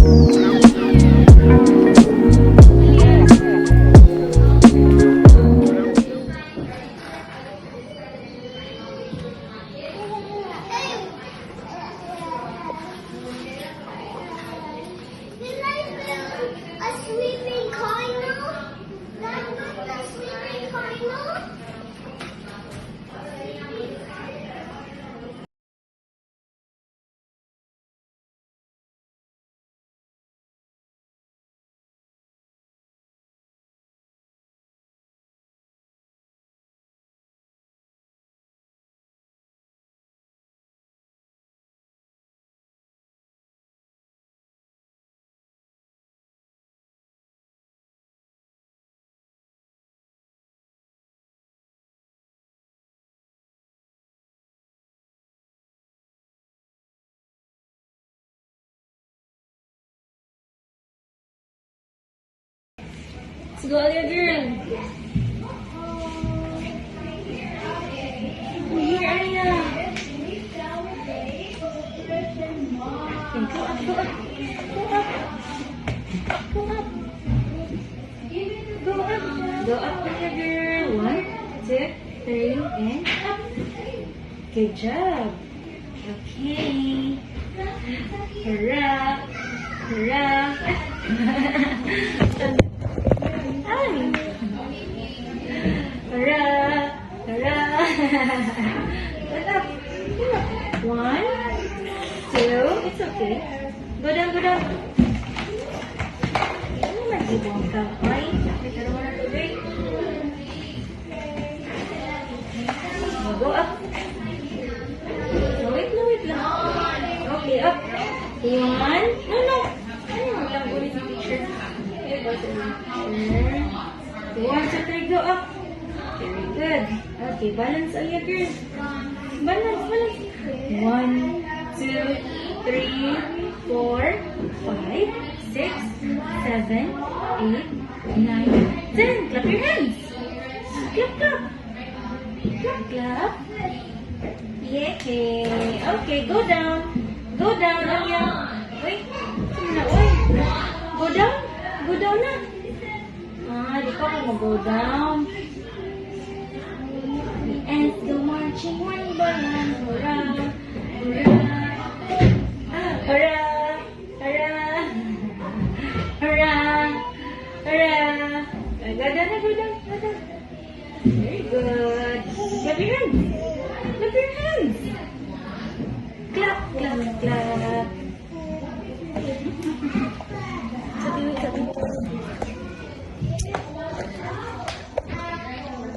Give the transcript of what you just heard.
A sweeping corner? That's a sweeping corner? Let's go, other girl. Here, Arya. Okay, go up, go up. Go up. Go up. Go up. Go up, other girl. 1, 2, 3, and up. Good job. Okay. Hurrah. Hurrah. Ay! Hurrah! Hurrah! Get up! Get up! 1, 2, it's okay. Go down, go down. Ano mag-ibong ka? Ay, kita naman ang tubig. Go up. No, wait lang. Okay, up. 1, no. Ano lang ulit sa picture? Okay, go to the picture. 1, 2, 3, go up. Very good. Okay, balance all your girls. Balance. 1, 2, 3, 4, 5, 6, 7, 8, 9, 10. Clap your hands. Clap. Clap. Yay. Okay, go down. Go down, Arya. Wait. Go down. Go down na. Di ka mag-go down. The ants go marching one by one. Hurrah! Hurrah! Hurrah! Hurrah! Hurrah! Hurrah! Go down. Very good. Clap your hands.